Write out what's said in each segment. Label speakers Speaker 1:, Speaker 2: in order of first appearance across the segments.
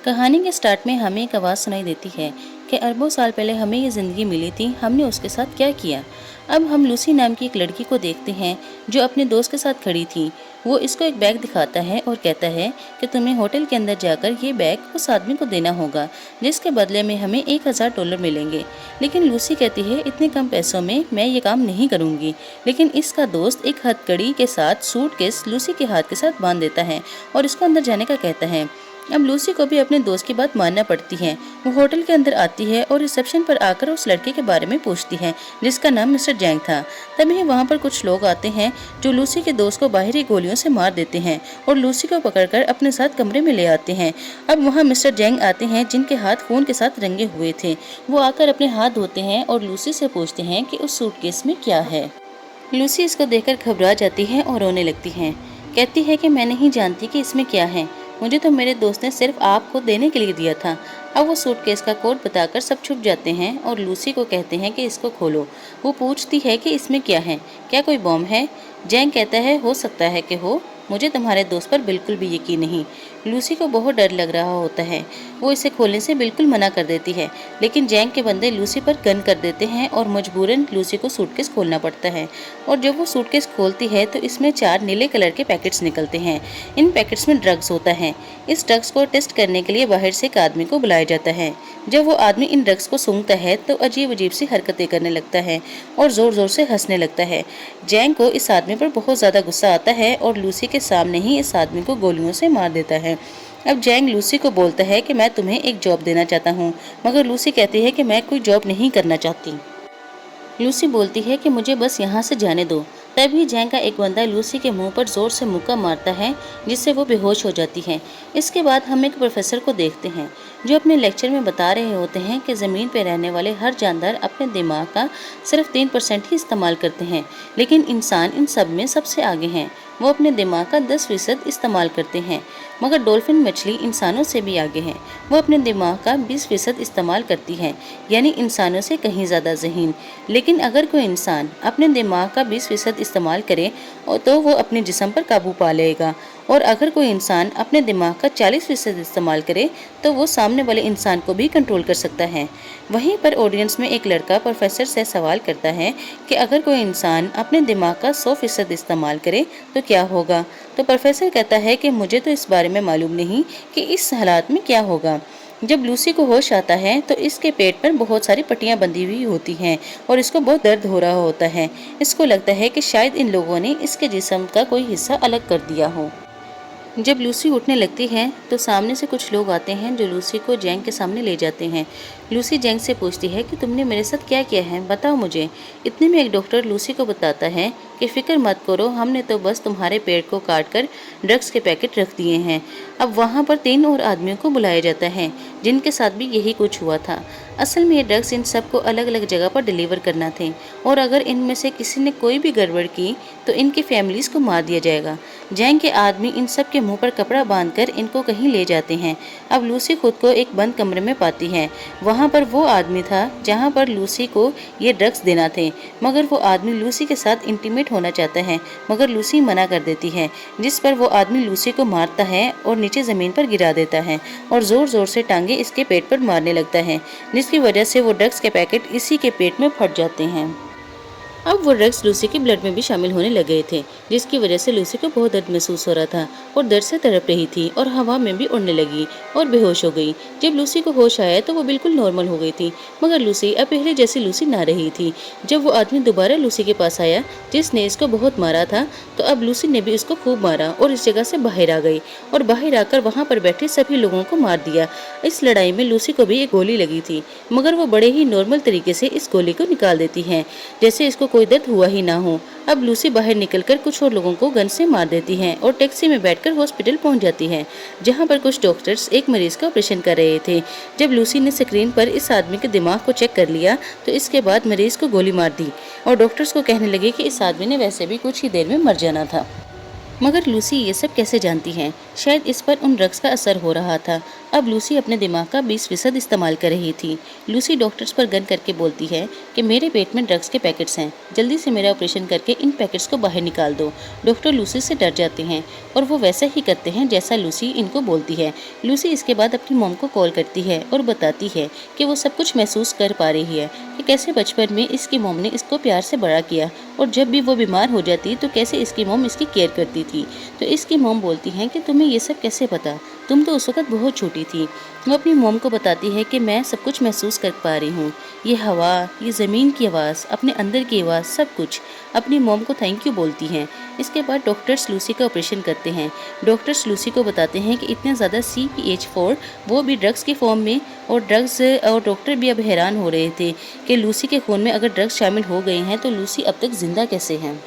Speaker 1: कहानी के स्टार्ट में हमें एक आवाज़ सुनाई देती है कि अरबों साल पहले हमें ये ज़िंदगी मिली थी, हमने उसके साथ क्या किया। अब हम लूसी नाम की एक लड़की को देखते हैं जो अपने दोस्त के साथ खड़ी थी। वो इसको एक बैग दिखाता है और कहता है कि तुम्हें होटल के अंदर जाकर ये बैग उस आदमी को देना होगा, जिसके बदले में हमें $1000 मिलेंगे। लेकिन लूसी कहती है इतने कम पैसों में मैं ये काम नहीं करूँगी। लेकिन इसका दोस्त एक हथकड़ी के साथ सूटकेस लूसी के हाथ के साथ बांध देता है और इसको अंदर जाने का कहता है। अब लूसी को भी अपने दोस्त की बात मानना पड़ती है। वो होटल के अंदर आती है और रिसेप्शन पर आकर उस लड़के के बारे में पूछती है जिसका नाम मिस्टर जैंग था। तभी वहाँ पर कुछ लोग आते हैं जो लूसी के दोस्त को बाहरी गोलियों से मार देते हैं और लूसी को पकड़कर अपने साथ कमरे में ले आते हैं। अब वहाँ मिस्टर जैंग आते हैं जिनके हाथ खून के साथ रंगे हुए थे। वो आकर अपने हाथ धोते हैं और लूसी से पूछते हैं कि उस सूटकेस में क्या है। लूसी इसको देखकर घबरा जाती है और रोने लगती है। कहती है कि मैं नहीं जानती कि इसमें क्या है, मुझे तो मेरे दोस्त ने सिर्फ आपको देने के लिए दिया था। अब वो सूटकेस का कोड बताकर सब छुप जाते हैं और लूसी को कहते हैं कि इसको खोलो। वो पूछती है कि इसमें क्या है, क्या कोई बॉम्ब है। जैंग कहता है हो सकता है कि हो, मुझे तुम्हारे दोस्त पर बिल्कुल भी यकीन नहीं। लूसी को बहुत डर लग रहा होता है। वो इसे खोलने से बिल्कुल मना कर देती है, लेकिन जैंग के बंदे लूसी पर गन कर देते हैं और मजबूरन लूसी को सूटकेस खोलना पड़ता है। और जब वो सूटकेस खोलती है तो इसमें 4 नीले कलर के पैकेट्स निकलते हैं। इन पैकेट्स में ड्रग्स होता है। इस ड्रग्स को टेस्ट करने के लिए बाहर से एक आदमी को बुलाया जाता है। जब वो आदमी इन ड्रग्स को सूंघता है तो अजीब अजीब सी हरकतें करने लगता है और ज़ोर ज़ोर से हंसने लगता है। जैंग को इस आदमी पर बहुत ज़्यादा गुस्सा आता है और लूसी के सामने ही इस आदमी को गोलियों से मार देता है। अब जैंग लूसी को बोलता है कि मैं तुम्हें एक जॉब देना चाहता हूँ, मगर लूसी कहती है कि मैं कोई जॉब नहीं करना चाहती। लूसी बोलती है कि मुझे बस यहाँ से जाने दो। तभी जैंग का एक बंदा लूसी के मुंह पर जोर से मुक्का मारता है जिससे वो बेहोश हो जाती है। इसके बाद हम एक प्रोफेसर को देखते हैं जो अपने लेक्चर में बता रहे होते हैं कि ज़मीन पर रहने वाले हर जानदार अपने दिमाग का सिर्फ 3% ही इस्तेमाल करते हैं, लेकिन इंसान इन सब में सबसे आगे हैं। वो अपने दिमाग का 10% इस्तेमाल करते हैं, मगर डॉल्फिन मछली इंसानों से भी आगे है। वो अपने दिमाग का 20% इस्तेमाल करती है, यानी इंसानों से कहीं ज़्यादा ज़हीन। लेकिन अगर कोई इंसान अपने दिमाग का 20% इस्तेमाल करे तो वो अपने जिस्म पर काबू पा लेगा, और अगर कोई इंसान अपने दिमाग का 40% इस्तेमाल करे तो वो सामने वाले इंसान को भी कंट्रोल कर सकता है। वहीं पर ऑडियंस में एक लड़का प्रोफेसर से सवाल करता है कि अगर कोई इंसान अपने दिमाग का 100% इस्तेमाल करे तो क्या होगा। तो प्रोफेसर कहता है कि मुझे तो इस बारे में मालूम नहीं कि इस हालात में क्या होगा। जब लूसी को होश आता है तो इसके पेट पर बहुत सारी पट्टियां बंधी हुई होती हैं और इसको बहुत दर्द हो रहा होता है। इसको लगता है कि शायद इन लोगों ने इसके जिस्म का कोई हिस्सा अलग कर दिया हो। जब लूसी उठने लगती है तो सामने से कुछ लोग आते हैं जो लूसी को जैंग के सामने ले जाते हैं। लूसी जैंग से पूछती है कि तुमने मेरे साथ क्या किया है, बताओ मुझे। इतने में एक डॉक्टर लूसी को बताता है कि फिक्र मत करो, हमने तो बस तुम्हारे पेट को काट कर ड्रग्स के पैकेट रख दिए हैं। अब वहाँ पर 3 और आदमियों को बुलाया जाता है जिनके साथ भी यही कुछ हुआ था। असल में ये ड्रग्स इन सबको अलग अलग जगह पर डिलीवर करना थे, और अगर इनमें से किसी ने कोई भी गड़बड़ की तो इनकी फैमिलीज़ को मार दिया जाएगा। जैंग के आदमी इन सब के मुंह पर कपड़ा बांधकर इनको कहीं ले जाते हैं। अब लूसी खुद को एक बंद कमरे में पाती है। वहाँ पर वो आदमी था जहाँ पर लूसी को ये ड्रग्स देना थे, मगर वो आदमी लूसी के साथ इंटीमेट होना चाहता है, मगर लूसी मना कर देती है, जिस पर वो आदमी लूसी को मारता है और नीचे ज़मीन पर गिरा देता है और ज़ोर ज़ोर से टांगे इसके पेट पर मारने लगता है, जिसकी वजह से वो ड्रग्स के पैकेट इसी के पेट में फट जाते हैं। अब वो ड्रग्स लूसी के ब्लड में भी शामिल होने लग गए थे, जिसकी वजह से लूसी को बहुत दर्द महसूस हो रहा था और दर्द से तड़प रही थी और हवा में भी उड़ने लगी और बेहोश हो गई। जब लूसी को होश आया तो वो बिल्कुल नॉर्मल हो गई थी, मगर लूसी अब पहले जैसी लूसी ना रही थी। जब वो आदमी दोबारा लूसी के पास आया जिसने इसको बहुत मारा था, तो अब लूसी ने भी इसको खूब मारा और इस जगह से बाहर आ गई और बाहर आकर वहाँ पर बैठे सभी लोगों को मार दिया। इस लड़ाई में लूसी को भी एक गोली लगी थी, मगर वो बड़े ही नॉर्मल तरीके से इस गोली को निकाल देती है, जैसे इसको कोई दर्द हुआ ही ना हो। अब लूसी बाहर निकलकर कुछ और लोगों को गन से मार देती है और टैक्सी में बैठकर हॉस्पिटल पहुंच जाती है, जहां पर कुछ डॉक्टर्स एक मरीज का ऑपरेशन कर रहे थे। जब लूसी ने स्क्रीन पर इस आदमी के दिमाग को चेक कर लिया तो इसके बाद मरीज को गोली मार दी और डॉक्टर्स को कहने लगे कि इस आदमी ने वैसे भी कुछ ही देर में मर जाना था। मगर लूसी ये सब कैसे जानती है? शायद इस पर उन ड्रग्स का असर हो रहा था। अब लूसी अपने दिमाग का 20% इस्तेमाल कर रही थी। लूसी डॉक्टर्स पर गन करके बोलती है कि मेरे पेट में ड्रग्स के पैकेट्स हैं, जल्दी से मेरा ऑपरेशन करके इन पैकेट्स को बाहर निकाल दो। डॉक्टर लूसी से डर जाते हैं और वो वैसा ही करते हैं जैसा लूसी इनको बोलती है। लूसी इसके बाद अपनी मॉम को कॉल करती है और बताती है कि वो सब कुछ महसूस कर पा रही है कि कैसे बचपन में इसकी मॉम ने इसको प्यार से बड़ा किया और जब भी वो बीमार हो जाती तो कैसे इसकी मॉम इसकी केयर करती थी। तो इसकी मॉम बोलती है कि तुम्हें ये सब कैसे पता, तुम तो उस वक्त बहुत छोटी थी। वो अपनी मॉम को बताती है कि मैं सब कुछ महसूस कर पा रही हूँ, ये हवा, ये ज़मीन की आवाज़, अपने अंदर की आवाज़, सब कुछ। अपनी मॉम को थैंक यू बोलती हैं। इसके बाद डॉक्टर्स लूसी का ऑपरेशन करते हैं। डॉक्टर्स लूसी को बताते हैं कि इतने ज़्यादा CPH4 वो भी ड्रग्स की फॉर्म में और डॉक्टर भी अब हैरान हो रहे थे कि लूसी के खून में अगर ड्रग्स शामिल हो गए हैं तो लूसी अब तक ज़िंदा कैसे हैं।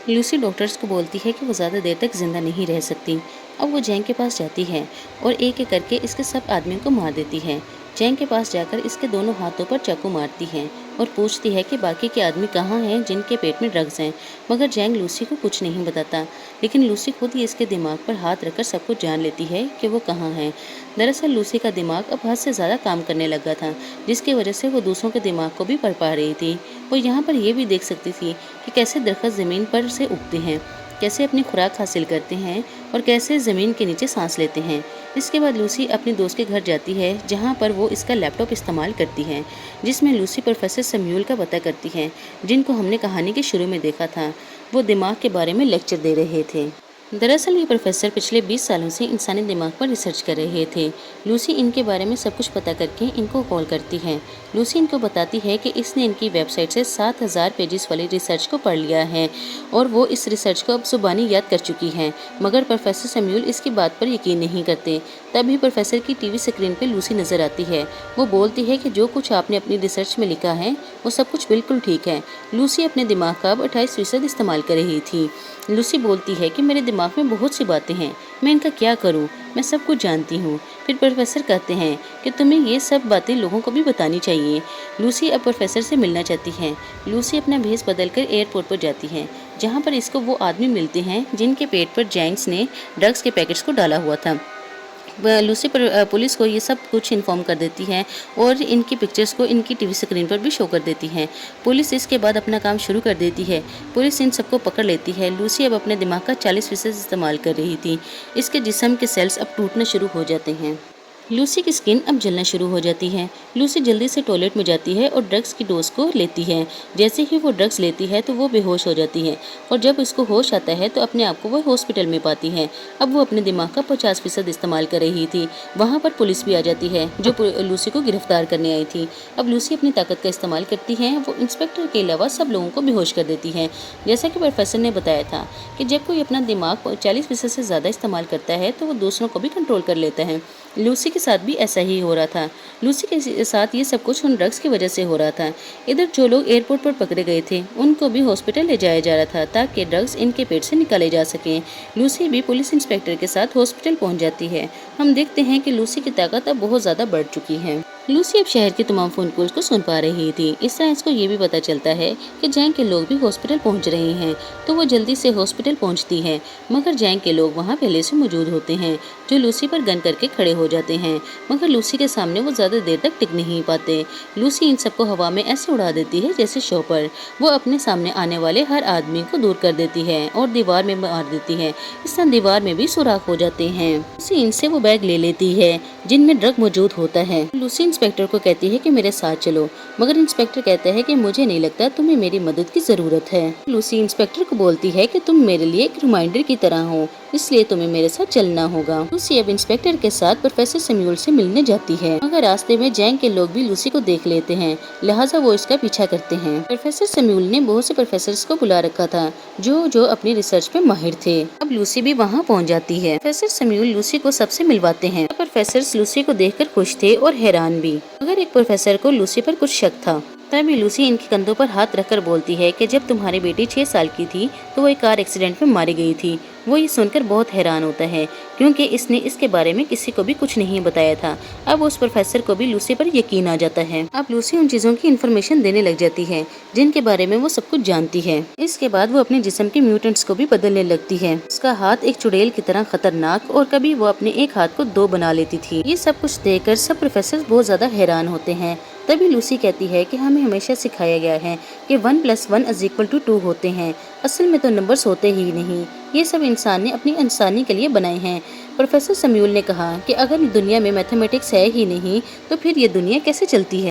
Speaker 1: लूसी डॉक्टर्स को बोलती है कि वो ज़्यादा देर तक ज़िंदा नहीं रह सकती। अब वो जैंग के पास जाती है और एक एक करके इसके सब आदमियों को मार देती है। जैंग के पास जाकर इसके दोनों हाथों पर चाकू मारती है और पूछती है कि बाकी के आदमी कहाँ हैं जिनके पेट में ड्रग्स हैं। मगर जैंग लूसी को कुछ नहीं बताता, लेकिन लूसी खुद ही इसके दिमाग पर हाथ रखकर सब कुछ जान लेती है कि वो कहाँ है। दरअसल लूसी का दिमाग अब हद से ज़्यादा काम करने लगा था, जिसकी वजह से वो दूसरों के दिमाग को भी पढ़ पा रही थी। वो यहाँ पर यह भी देख सकती थी कि कैसे दरख्त ज़मीन पर से उगते हैं, कैसे अपनी खुराक हासिल करते हैं और कैसे ज़मीन के नीचे सांस लेते हैं। इसके बाद लूसी अपने दोस्त के घर जाती है, जहाँ पर वो इसका लैपटॉप इस्तेमाल करती है, जिसमें लूसी प्रोफेसर सैमुअल का पता करती है, जिनको हमने कहानी के शुरू में देखा था। वो दिमाग के बारे में लेक्चर दे रहे थे। दरअसल ये प्रोफेसर पिछले 20 सालों से इंसानी दिमाग पर रिसर्च कर रहे थे। लूसी इनके बारे में सब कुछ पता करके इनको कॉल करती है। लूसी इनको बताती है कि इसने इनकी वेबसाइट से 7000 पेजेस वाली रिसर्च को पढ़ लिया है और वो इस रिसर्च को अब ज़ुबानी याद कर चुकी है। मगर प्रोफेसर सैमुअल इसकी बात पर यकीन नहीं करते। तभी प्रोफेसर की टीवी स्क्रीन पर लूसी नज़र आती है। वो बोलती है कि जो कुछ आपने अपनी रिसर्च में लिखा है वो सब कुछ बिल्कुल ठीक है। लूसी अपने दिमाग का अब 28% इस्तेमाल कर रही थी। लूसी बोलती है कि मेरे दिमाग में बहुत सी बातें हैं, मैं इनका क्या करूं, मैं सब कुछ जानती हूं। फिर प्रोफेसर कहते हैं कि तुम्हें ये सब बातें लोगों को भी बतानी चाहिए। लूसी अब प्रोफेसर से मिलना चाहती है। लूसी अपना भेष बदलकर एयरपोर्ट पर जाती है, जहां पर इसको वो आदमी मिलते हैं जिनके पेट पर जैंग्स ने ड्रग्स के पैकेट्स को डाला हुआ था। लूसी पर पुलिस को ये सब कुछ इन्फॉर्म कर देती है और इनकी पिक्चर्स को इनकी टीवी स्क्रीन पर भी शो कर देती है। पुलिस इसके बाद अपना काम शुरू कर देती है। पुलिस इन सबको पकड़ लेती है। लूसी अब अपने दिमाग का 40% इस्तेमाल कर रही थी। इसके जिस्म के सेल्स अब टूटना शुरू हो जाते हैं। लूसी की स्किन अब जलना शुरू हो जाती है। लूसी जल्दी से टॉयलेट में जाती है और ड्रग्स की डोज को लेती है। जैसे ही वो ड्रग्स लेती है तो वो बेहोश हो जाती है और जब उसको होश आता है तो अपने आप को वो हॉस्पिटल में पाती है। अब वो अपने दिमाग का 50% इस्तेमाल कर रही थी। वहाँ पर पुलिस भी आ जाती है जो लूसी को गिरफ्तार करने आई थी। अब लूसी अपनी ताकत का इस्तेमाल करती है। वो इंस्पेक्टर के अलावा सब लोगों को बेहोश कर देती है। जैसा कि प्रोफेसर ने बताया था कि जब कोई अपना दिमाग 40% से ज़्यादा इस्तेमाल करता है तो वो दूसरों को भी कंट्रोल कर लेता है। लूसी के साथ भी ऐसा ही हो रहा था। लूसी के साथ ये सब कुछ उन ड्रग्स की वजह से हो रहा था। इधर जो लोग एयरपोर्ट पर पकड़े गए थे उनको भी हॉस्पिटल ले जाया जा रहा था ताकि ड्रग्स इनके पेट से निकाले जा सकें। लूसी भी पुलिस इंस्पेक्टर के साथ हॉस्पिटल पहुंच जाती है। हम देखते हैं कि लूसी की ताकत अब बहुत ज़्यादा बढ़ चुकी है। लूसी अब शहर के तमाम फ़ोन कॉल्स को सुन पा रही थी। इस तरह इसको ये भी पता चलता है कि जैंग के लोग भी हॉस्पिटल पहुंच रहे हैं, तो वो जल्दी से हॉस्पिटल पहुंचती है। मगर जैंग के लोग वहां पहले से मौजूद होते हैं, जो लूसी पर गन करके खड़े हो जाते हैं। मगर लूसी के सामने वो ज़्यादा देर तक टिक नहीं पाते। लूसी इन सबको हवा में ऐसे उड़ा देती है जैसे शॉपर। वो अपने सामने आने वाले हर आदमी को दूर कर देती है और दीवार में मार देती है। इस तरह दीवार में भी सुराख हो जाते हैं। लूसी इनसे वो बैग ले लेती है जिनमें ड्रग मौजूद होता है। लूसी इंस्पेक्टर को कहती है कि मेरे साथ चलो, मगर इंस्पेक्टर कहता है कि मुझे नहीं लगता तुम्हें मेरी मदद की जरूरत है। लूसी इंस्पेक्टर को बोलती है कि तुम मेरे लिए एक रिमाइंडर की तरह हो, इसलिए तुम्हें मेरे साथ चलना होगा। लूसी अब इंस्पेक्टर के साथ प्रोफेसर सैमुअल से मिलने जाती है, मगर रास्ते में जैंग के लोग भी लूसी को देख लेते हैं, लिहाजा वो इसका पीछा करते हैं। प्रोफेसर सैमुअल ने बहुत से प्रोफेसर को बुला रखा था जो अपनी रिसर्च पे माहिर थे। अब लूसी भी वहाँ पहुँच जाती है। प्रोफेसर सैमुअल लूसी को सबसे मिलवाते हैं। प्रोफेसर लूसी को देखकर खुश थे और हैरान भी, मगर एक प्रोफेसर को लूसी पर कुछ शक था। तभी लूसी इनके कंधों पर हाथ रखकर बोलती है कि जब तुम्हारी बेटी 6 साल की थी तो वो एक कार एक्सीडेंट में मारी गई थी। वो ये सुनकर बहुत हैरान होता है क्योंकि इसने इसके बारे में किसी को भी कुछ नहीं बताया था। अब उस प्रोफेसर को भी लूसी पर यकीन आ जाता है। अब लूसी उन चीजों की इन्फॉर्मेशन देने लग जाती है जिनके बारे में वो सब कुछ जानती है। इसके बाद वो अपने जिस्म के म्यूटेंट्स को भी बदलने लगती है। उसका हाथ एक चुड़ैल की तरह खतरनाक और कभी वो अपने एक हाथ को 2 बना लेती थी। ये सब कुछ देखकर सब प्रोफेसर बहुत ज्यादा हैरान होते हैं। तभी लूसी कहती है कि हमें हमेशा सिखाया गया है कि 1 + 1 = 2 होते हैं। असल में तो नंबर्स होते ही नहीं, ये सब इंसान ने अपनी इंसानी के लिए बनाए हैं। प्रोफेसर समूएल ने कहा कि अगर दुनिया में मैथमेटिक्स है ही नहीं तो फिर ये दुनिया कैसे चलती है।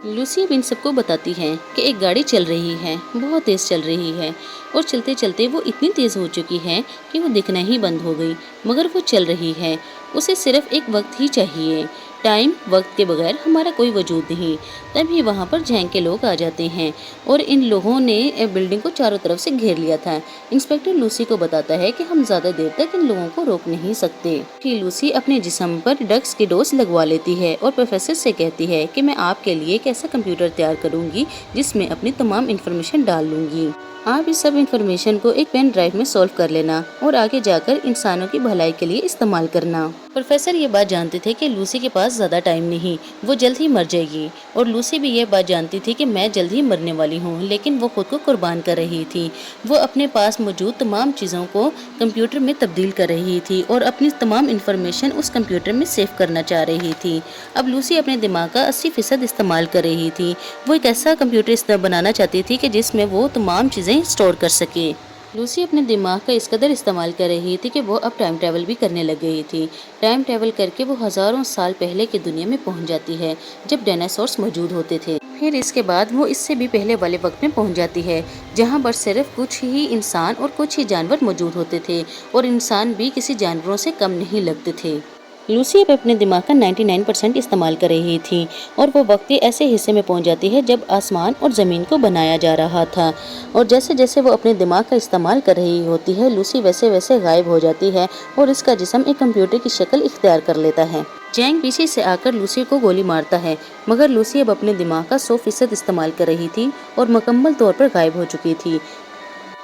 Speaker 1: लूसी अब इन सबको बताती है कि एक गाड़ी चल रही है, बहुत तेज चल रही है और चलते चलते वो इतनी तेज हो चुकी है कि वो दिखना ही बंद हो गई, मगर वो चल रही है। उसे सिर्फ एक वक्त ही चाहिए। टाइम, वक्त के बगैर हमारा कोई वजूद नहीं। तभी वहाँ पर जैंग के लोग आ जाते हैं और इन लोगों ने बिल्डिंग को चारों तरफ से घेर लिया था। इंस्पेक्टर लूसी को बताता है कि हम ज्यादा देर तक इन लोगों को रोक नहीं सकते। कि लूसी अपने जिस्म पर ड्रग्स की डोज लगवा लेती है और प्रोफेसर से कहती है कि मैं आपके लिए एक ऐसा कंप्यूटर तैयार करूंगी जिसमें अपनी तमाम इन्फॉर्मेशन डाल लूंगी। आप इस सब इन्फॉर्मेशन को एक पेन ड्राइव में सॉल्व कर लेना और आगे जाकर इंसानों की भलाई के लिए इस्तेमाल करना। प्रोफेसर ये बात जानते थे कि लूसी के पास ज्यादा टाइम नहीं, वो जल्द ही मर जाएगी और लूसी भी ये बात जानती थी कि मैं जल्द ही मरने वाली हूँ, लेकिन वो खुद को कुर्बान कर रही थी। वो अपने पास मौजूद तमाम चीज़ों को कंप्यूटर में तब्दील कर रही थी और अपनी तमाम इन्फॉर्मेशन उस कंप्यूटर में सेव करना चाह रही थी। अब लूसी अपने दिमाग का 80% इस्तेमाल कर रही थी। वो एक ऐसा कंप्यूटर बनाना चाहती थी कि जिसमें वो तमाम चीज़ें स्टोर कर सके। लूसी अपने दिमाग का इस कदर इस्तेमाल कर रही थी कि वो अब टाइम ट्रैवल भी करने लग गई थी। टाइम ट्रैवल करके वो हज़ारों साल पहले की दुनिया में पहुंच जाती है जब डायनासोर्स मौजूद होते थे। फिर इसके बाद वो इससे भी पहले वाले वक्त में पहुंच जाती है जहां पर सिर्फ कुछ ही इंसान और कुछ ही जानवर मौजूद होते थे और इंसान भी किसी जानवरों से कम नहीं लगते थे। लूसी अब अपने दिमाग का 99% इस्तेमाल कर रही थी और वो वक्त ऐसे हिस्से में पहुंच जाती है जब आसमान और ज़मीन को बनाया जा रहा था। और जैसे जैसे वो अपने दिमाग का इस्तेमाल कर रही होती है, लूसी वैसे वैसे गायब हो जाती है और इसका जिस्म एक कंप्यूटर की शक्ल इख्तियार कर लेता है। जैंग पीछे से आकर लूसी को गोली मारता है, मगर लूसी अब अपने दिमाग का 100% इस्तेमाल कर रही थी और मुकम्मल तौर पर गायब हो चुकी थी।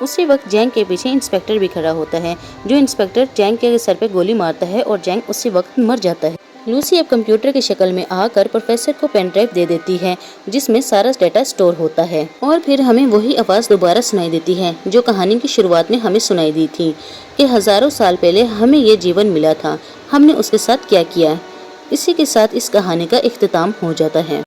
Speaker 1: उसी वक्त जैंग के पीछे इंस्पेक्टर भी खड़ा होता है, जो इंस्पेक्टर जैंग के सर पे गोली मारता है और जैंग उसी वक्त मर जाता है। लूसी अब कंप्यूटर की शक्ल में आकर प्रोफेसर को पेन ड्राइव दे देती है जिसमें सारा डेटा स्टोर होता है और फिर हमें वही आवाज़ दोबारा सुनाई देती है जो कहानी की शुरुआत में हमें सुनाई दी थी कि हज़ारों साल पहले हमें ये जीवन मिला था, हमने उसके साथ क्या किया। इसी के साथ इस कहानी का इख्तिताम हो जाता है।